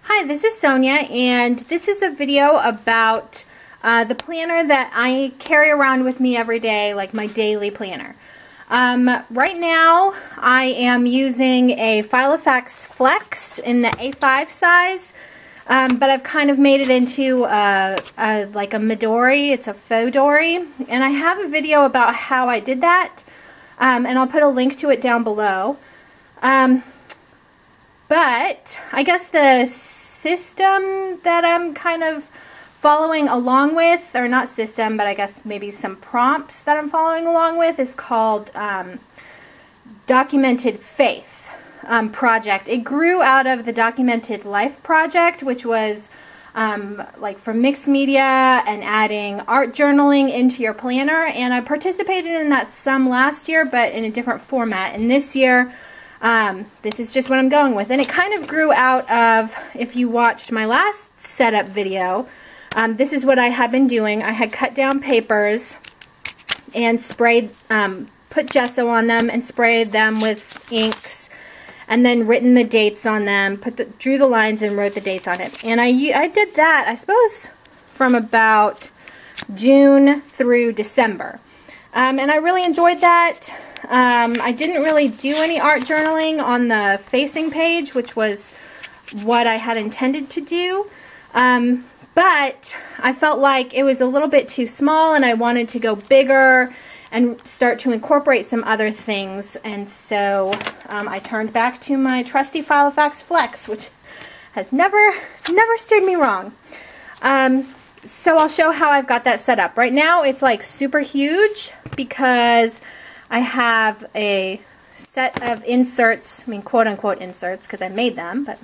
Hi, this is Sonia, and this is a video about the planner that I carry around with me every day, like my daily planner. Right now, I am using a Filofax Flex in the A5 size, but I've kind of made it into like a Midori. It's a faux dory, and I have a video about how I did that, and I'll put a link to it down below. But I guess the system that I'm kind of following along with, or not system, but I guess maybe some prompts that I'm following along with, is called Documented Faith project. It grew out of the Documented Life project, which was like for mixed media and adding art journaling into your planner, and I participated in that some last year, but in a different format. And this year, this is just what I'm going with. And it kind of grew out of, if you watched my last setup video, this is what I had been doing. I had cut down papers and sprayed, put gesso on them and sprayed them with inks, and then written the dates on them, drew the lines and wrote the dates on it. And I did that, I suppose, from about June through December. And I really enjoyed that. I didn't really do any art journaling on the facing page, which was what I had intended to do. But I felt like it was a little bit too small, and I wanted to go bigger and start to incorporate some other things. And so I turned back to my trusty Filofax Flex, which has never steered me wrong. So I'll show how I've got that set up. Right now it's like super huge because I have a set of inserts, I mean quote unquote inserts because I made them, but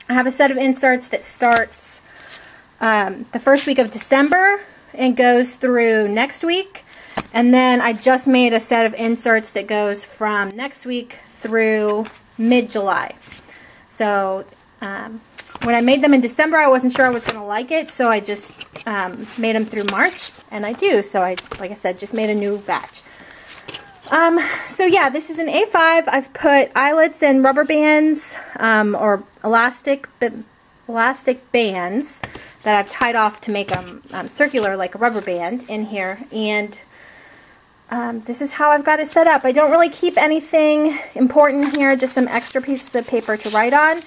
I have a set of inserts that starts the first week of December and goes through next week. And then I just made a set of inserts that goes from next week through mid-July. So when I made them in December, I wasn't sure I was going to like it, so I just made them through March, and I do. So I, like I said, just made a new batch. So yeah, this is an A5. I've put eyelets and rubber bands, or elastic bands that I've tied off to make them circular like a rubber band in here. And this is how I've got it set up. I don't really keep anything important here, just some extra pieces of paper to write on.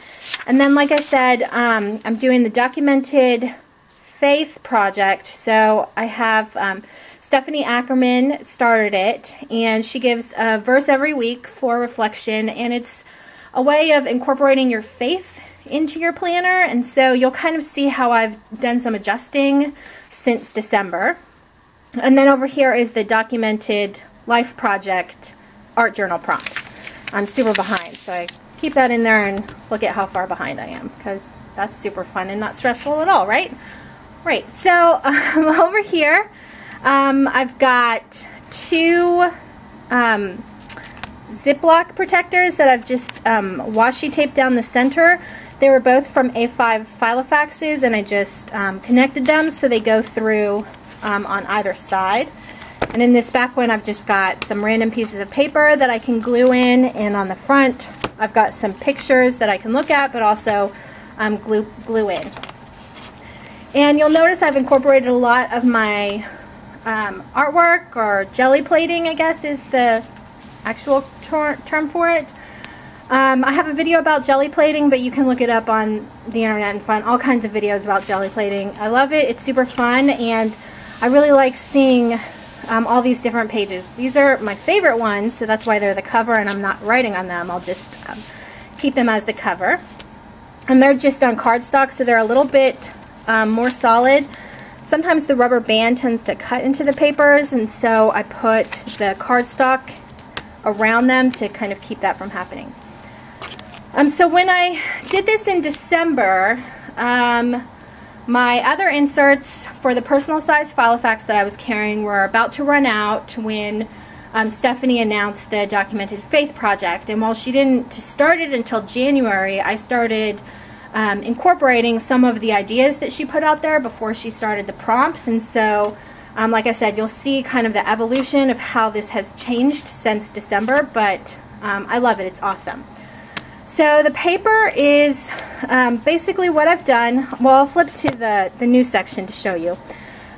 And then, like I said, I'm doing the Documented Faith project. So I have Stephanie Ackerman started it, and she gives a verse every week for reflection, and it's a way of incorporating your faith into your planner. And so you'll kind of see how I've done some adjusting since December. And then over here is the Documented Life project art journal prompts. I'm super behind, so I keep that in there and look at how far behind I am, because that's super fun and not stressful at all, right? Right, so over here I've got two Ziploc protectors that I've just washi taped down the center. They were both from A5 Filofaxes, and I just connected them so they go through on either side. And in this back one, I've just got some random pieces of paper that I can glue in, and on the front I've got some pictures that I can look at, but also glue in. And you'll notice I've incorporated a lot of my artwork, or jelly plating, I guess is the actual term for it. I have a video about jelly plating, but you can look it up on the internet and find all kinds of videos about jelly plating. I love it. It's super fun, and I really like seeing all these different pages. These are my favorite ones, so that's why they're the cover, and I'm not writing on them. I'll just keep them as the cover. And they're just on cardstock, so they're a little bit more solid. Sometimes the rubber band tends to cut into the papers, and so I put the cardstock around them to kind of keep that from happening. So when I did this in December, my other inserts for the personal size Filofax that I was carrying were about to run out when Stephanie announced the Documented Faith project. And while she didn't start it until January, I started incorporating some of the ideas that she put out there before she started the prompts. And so, like I said, you'll see kind of the evolution of how this has changed since December, but I love it. It's awesome. So the paper is basically what I've done. Well, I'll flip to the new section to show you.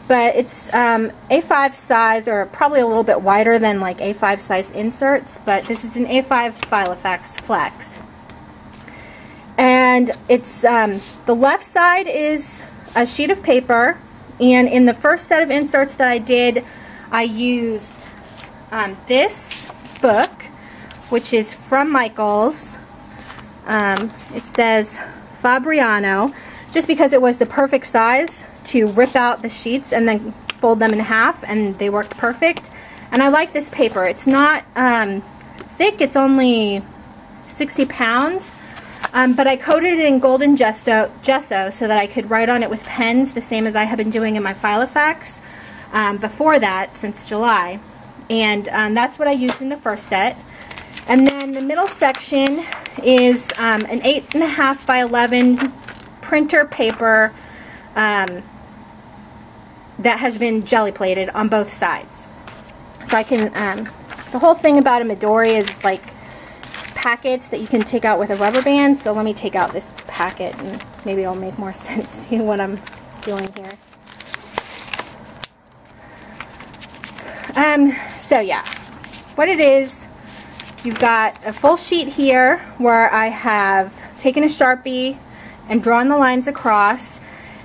But it's A5 size, or probably a little bit wider than like A5 size inserts, but this is an A5 Filofax Flex. And it's the left side is a sheet of paper, and in the first set of inserts that I did, I used this book, which is from Michaels. It says Fabriano, just because it was the perfect size to rip out the sheets and then fold them in half, and they worked perfect. And I like this paper. It's not thick, it's only 60 pounds, but I coated it in golden gesso so that I could write on it with pens, the same as I have been doing in my Filofax before that, since July. And that's what I used in the first set. And then the middle section is an 8.5 by 11 printer paper that has been jelly plated on both sides. So I can, the whole thing about a Midori is like packets that you can take out with a rubber band. So let me take out this packet and maybe it'll make more sense to what I'm doing here. So yeah, what it is, you've got a full sheet here where I have taken a Sharpie and drawn the lines across.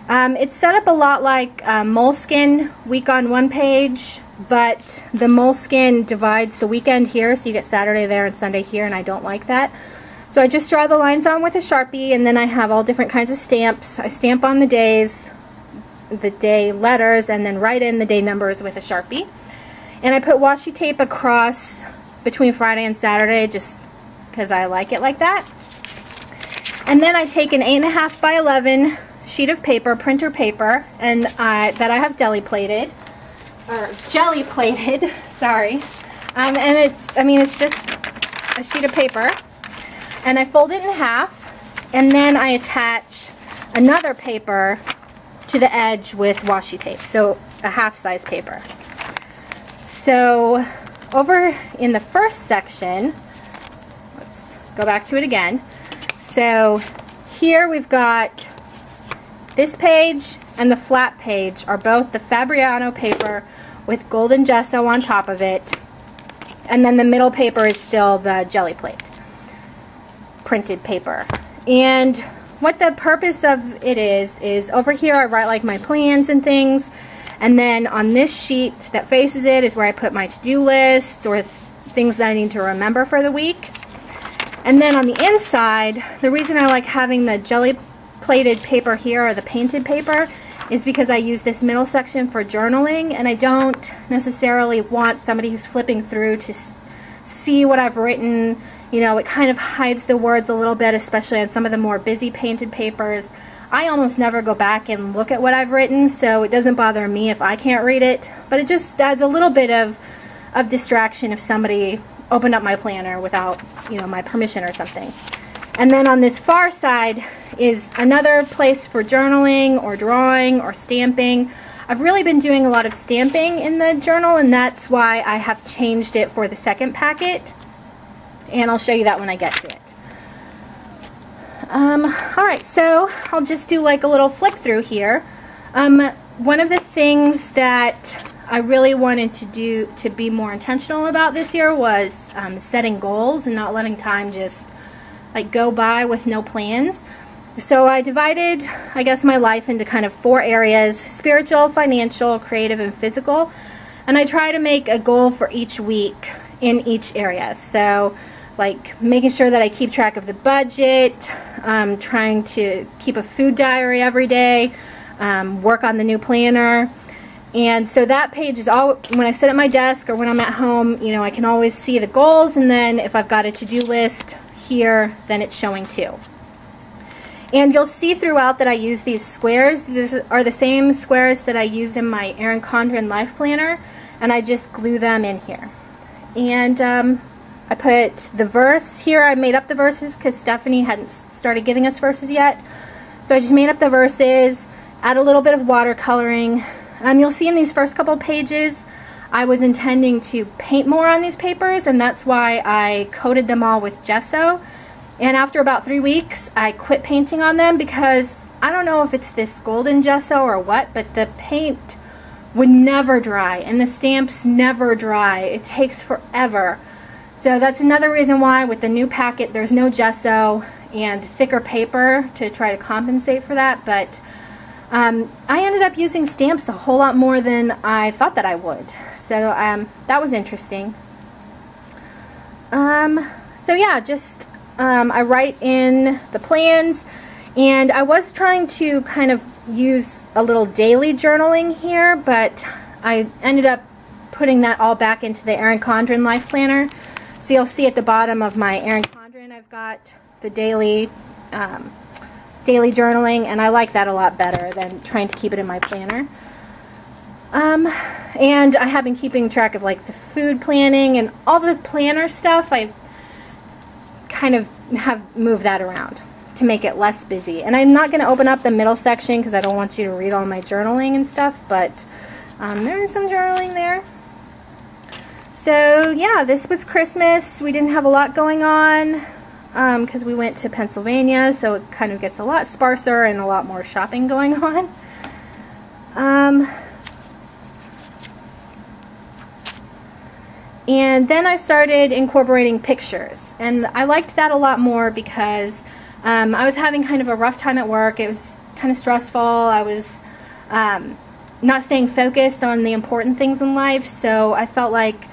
It's set up a lot like Moleskine week on one page, but the Moleskine divides the weekend here, so you get Saturday there and Sunday here, and I don't like that. So I just draw the lines on with a Sharpie, and then I have all different kinds of stamps. I stamp on the days, the day letters, and then write in the day numbers with a Sharpie. And I put washi tape across between Friday and Saturday just because I like it like that. And then I take an 8.5 by 11 sheet of paper, printer paper, and that I have jelly plated, sorry. And it's just a sheet of paper, and I fold it in half, and then I attach another paper to the edge with washi tape, so a half-size paper. So over in the first section, let's go back to it again. So here we've got this page and the flat page are both the Fabriano paper with golden gesso on top of it, and then the middle paper is still the jelly plate printed paper. And what the purpose of it is over here I write like my plans and things, and then on this sheet that faces it is where I put my to-do lists or things that I need to remember for the week. And then on the inside, the reason I like having the jelly plated paper here, or the painted paper, is because I use this middle section for journaling, and I don't necessarily want somebody who's flipping through to see what I've written. You know, it kind of hides the words a little bit, especially on some of the more busy painted papers. I almost never go back and look at what I've written, so it doesn't bother me if I can't read it, but it just adds a little bit of distraction if somebody opened up my planner without, you know, my permission or something. And then on this far side is another place for journaling or drawing or stamping. I've really been doing a lot of stamping in the journal, and that's why I have changed it for the second packet, and I'll show you that when I get to it. Alright, so I'll just do like a little flick through here. One of the things that I really wanted to do to be more intentional about this year was setting goals and not letting time just like go by with no plans. So I divided, I guess, my life into kind of 4 areas: spiritual, financial, creative, and physical. And I try to make a goal for each week in each area. So like making sure that I keep track of the budget, trying to keep a food diary every day, work on the new planner. And so that page is all, when I sit at my desk or when I'm at home, you know, I can always see the goals, and then if I've got a to-do list here, then it's showing too. And you'll see throughout that I use these squares. These are the same squares that I use in my Erin Condren Life Planner, and I just glue them in here. And I put the verse here. I made up the verses because Stephanie hadn't started giving us verses yet. So I just made up the verses, add a little bit of watercoloring. You'll see in these first couple pages I was intending to paint more on these papers, and that's why I coated them all with gesso. And after about 3 weeks, I quit painting on them because I don't know if it's this golden gesso or what, but the paint would never dry and the stamps never dry. It takes forever. So that's another reason why with the new packet there's no gesso and thicker paper to try to compensate for that. But I ended up using stamps a whole lot more than I thought that I would. So that was interesting. So yeah, just I write in the plans, and I was trying to kind of use a little daily journaling here, but I ended up putting that all back into the Erin Condren Life Planner. So you'll see at the bottom of my Erin Condren I've got the daily journaling, and I like that a lot better than trying to keep it in my planner. And I have been keeping track of like the food planning and all the planner stuff. I kind of have moved that around to make it less busy. And I'm not going to open up the middle section because I don't want you to read all my journaling and stuff, but there is some journaling there. So yeah, this was Christmas. We didn't have a lot going on because we went to Pennsylvania, so it kind of gets a lot sparser and a lot more shopping going on. And then I started incorporating pictures, and I liked that a lot more because I was having kind of a rough time at work. It was kind of stressful. I was not staying focused on the important things in life, so I felt like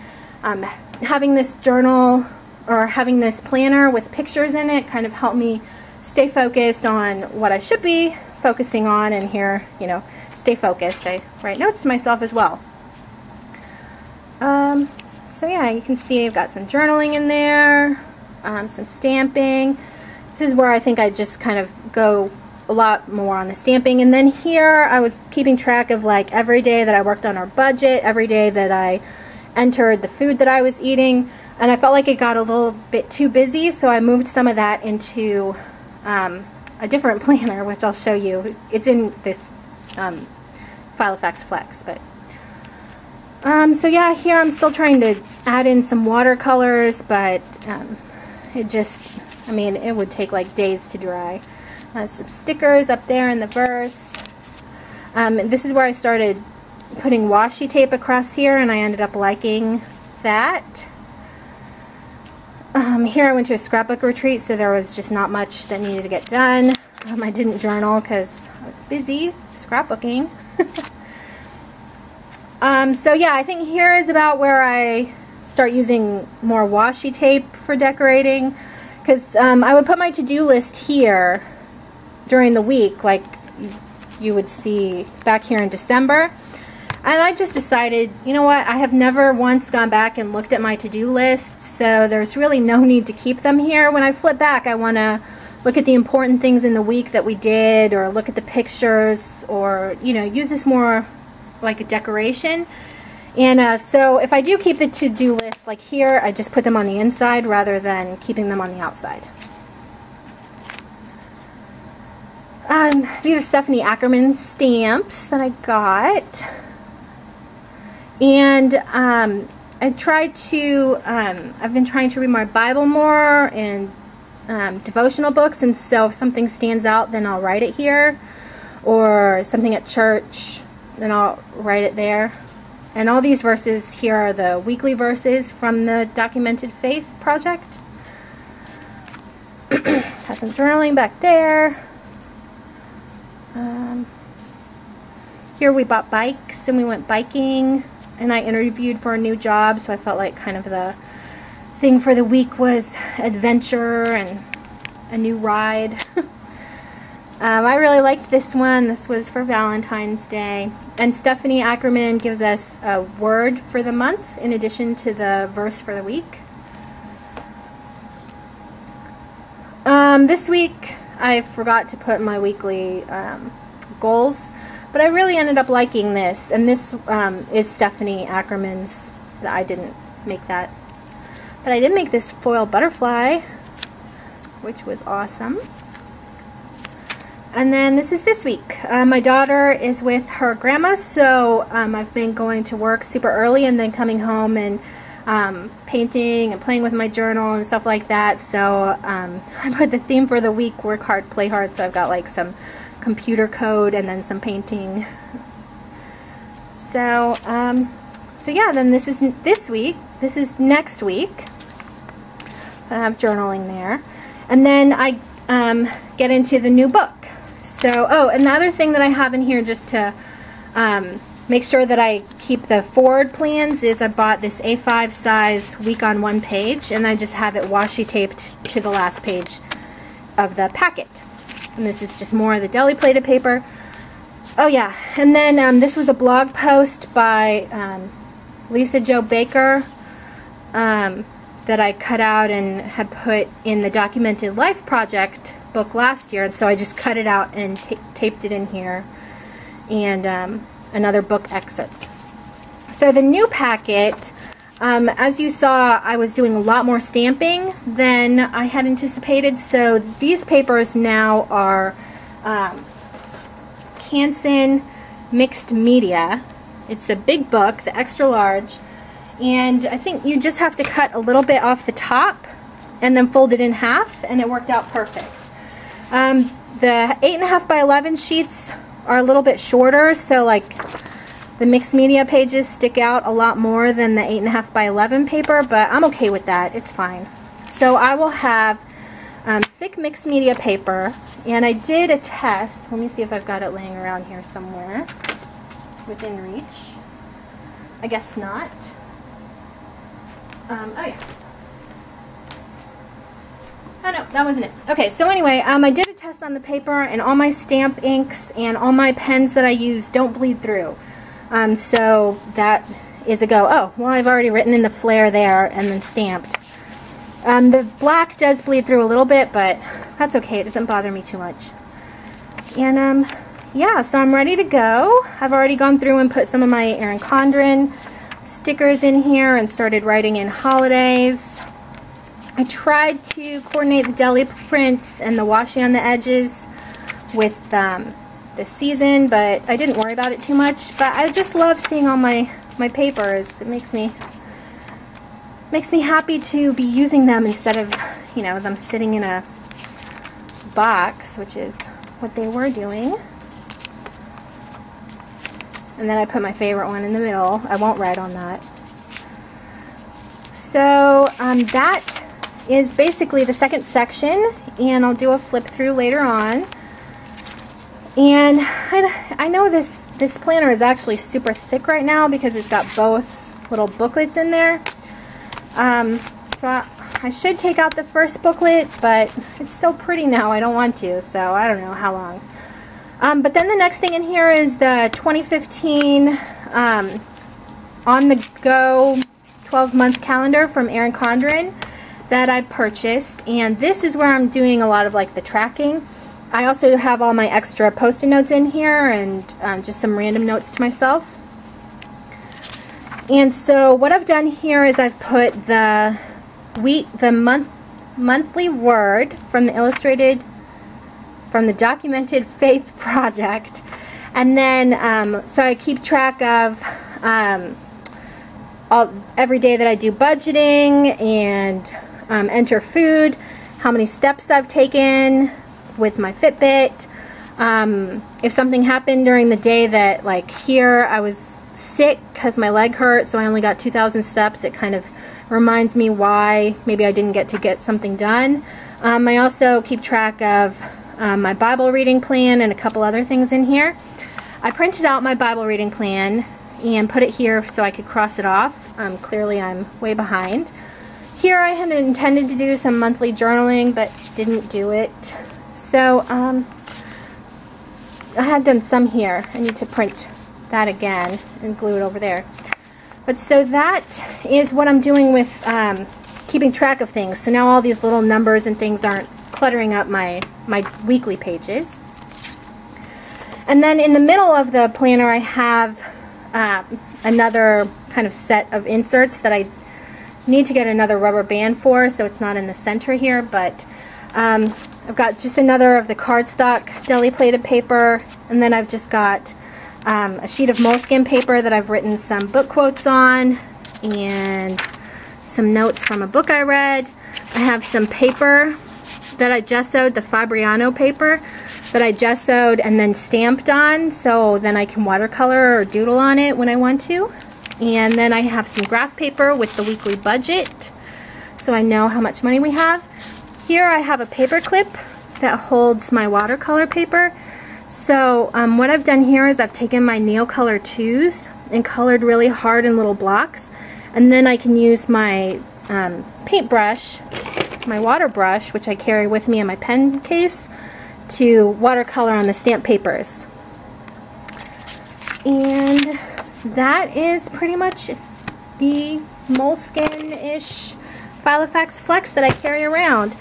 having this journal or having this planner with pictures in it kind of helped me stay focused on what I should be focusing on, and here, you know, stay focused. I write notes to myself as well. So yeah, you can see I've got some journaling in there, some stamping. This is where I think I just kind of go a lot more on the stamping. And then here I was keeping track of like every day that I worked on our budget, every day that I entered the food that I was eating, and I felt like it got a little bit too busy, so I moved some of that into a different planner, which I'll show you. It's in this Filofax Flex. But so yeah, here I'm still trying to add in some watercolors, but it just, I mean, it would take like days to dry. Some stickers up there in the verse. This is where I started putting washi tape across here, and I ended up liking that. Here I went to a scrapbook retreat, so there was just not much that needed to get done. I didn't journal because I was busy scrapbooking. So yeah, I think here is about where I start using more washi tape for decorating, because I would put my to-do list here during the week, like you would see back here in December. And I just decided, you know what, I have never once gone back and looked at my to-do lists, so there's really no need to keep them here. When I flip back, I want to look at the important things in the week that we did, or look at the pictures, or, you know, use this more like a decoration. And so if I do keep the to-do list like here, I just put them on the inside rather than keeping them on the outside. These are Stephanie Ackerman stamps that I got. And I tried to, I've been trying to read my Bible more and devotional books, and so if something stands out, then I'll write it here, or something at church, then I'll write it there. And all these verses here are the weekly verses from the Documented Faith Project. Has some journaling back there. Here we bought bikes and we went biking, and I interviewed for a new job, so I felt like kind of the thing for the week was adventure and a new ride. I really liked this one. This was for Valentine's Day. And Stephanie Ackerman gives us a word for the month in addition to the verse for the week. This week I forgot to put my weekly goals, but I really ended up liking this. And this is Stephanie Ackerman's. I didn't make that. But I did make this foil butterfly, which was awesome. And then this is this week. My daughter is with her grandma, so I've been going to work super early and then coming home and painting and playing with my journal and stuff like that. So I put the theme for the week, work hard, play hard. So I've got like some computer code and then some painting. So so yeah, then this is this week. This is next week. I have journaling there. And then I get into the new book. So, oh, another thing that I have in here just to make sure that I keep the forward plans is I bought this A5 size week on one page, and I just have it washi taped to the last page of the packet. And this is just more of the deli plated paper. Oh yeah, and then this was a blog post by Lisa Jo Baker that I cut out and had put in the Documented Life Project book last year, and so I just cut it out and taped it in here, and another book excerpt. So the new packet, as you saw, I was doing a lot more stamping than I had anticipated, so these papers now are Canson Mixed Media. It's a big book, the extra large, and I think you just have to cut a little bit off the top and then fold it in half, and it worked out perfect. The 8.5 by 11 sheets are a little bit shorter, so like the mixed media pages stick out a lot more than the 8.5 by 11 paper, but I'm okay with that. It's fine. So I will have thick mixed media paper, and I did a test. Let me see if I've got it laying around here somewhere within reach. I guess not. Oh yeah. Oh no, that wasn't it. Okay, so anyway, I did a test on the paper, and all my stamp inks and all my pens that I use don't bleed through. So that is a go. Oh, well, I've already written in the flare there and then stamped. The black does bleed through a little bit, but that's okay. It doesn't bother me too much. And yeah, so I'm ready to go. I've already gone through and put some of my Erin Condren stickers in here and started writing in holidays. I tried to coordinate the deli prints and the washi on the edges with the season, but I didn't worry about it too much. But I just love seeing all my papers. It makes me happy to be using them instead of, you know, them sitting in a box, which is what they were doing. And then I put my favorite one in the middle. I won't write on that. So that is basically the second section, and I'll do a flip through later on. And I know this planner is actually super thick right now because it's got both little booklets in there. So I should take out the first booklet, but it's so pretty now I don't want to, so I don't know how long. But then the next thing in here is the 2015 On the Go 12-month calendar from Erin Condren that I purchased, and this is where I'm doing a lot of like the tracking. I also have all my extra post-it notes in here and just some random notes to myself. And so what I've done here is I've put the monthly word from the Documented Faith Project, and then so I keep track of every day that I do budgeting and enter food, how many steps I've taken with my Fitbit. If something happened during the day that, like here, I was sick because my leg hurt, so I only got 2,000 steps, it kind of reminds me why maybe I didn't get something done. I also keep track of my Bible reading plan and a couple other things in here. I printed out my Bible reading plan and put it here so I could cross it off. Clearly I'm way behind. Here I had intended to do some monthly journaling but didn't do it. So I had done some here. I need to print that again and glue it over there. But so that is what I'm doing with keeping track of things. So now all these little numbers and things aren't cluttering up my weekly pages. And then in the middle of the planner I have another kind of set of inserts that I need to get another rubber band for, so it's not in the center here, but I've got just another of the cardstock deli plated paper, and then I've just got a sheet of moleskin paper that I've written some book quotes on, and some notes from a book I read. I have some paper that I gessoed, the Fabriano paper that I gessoed and then stamped on, so then I can watercolor or doodle on it when I want to. And then I have some graph paper with the weekly budget, so I know how much money we have. Here I have a paper clip that holds my watercolor paper. So what I've done here is I've taken my Neocolor 2s and colored really hard in little blocks, and then I can use my paintbrush, my water brush, which I carry with me in my pen case, to watercolor on the stamp papers. And that is pretty much the moleskin-ish Filofax Flex that I carry around.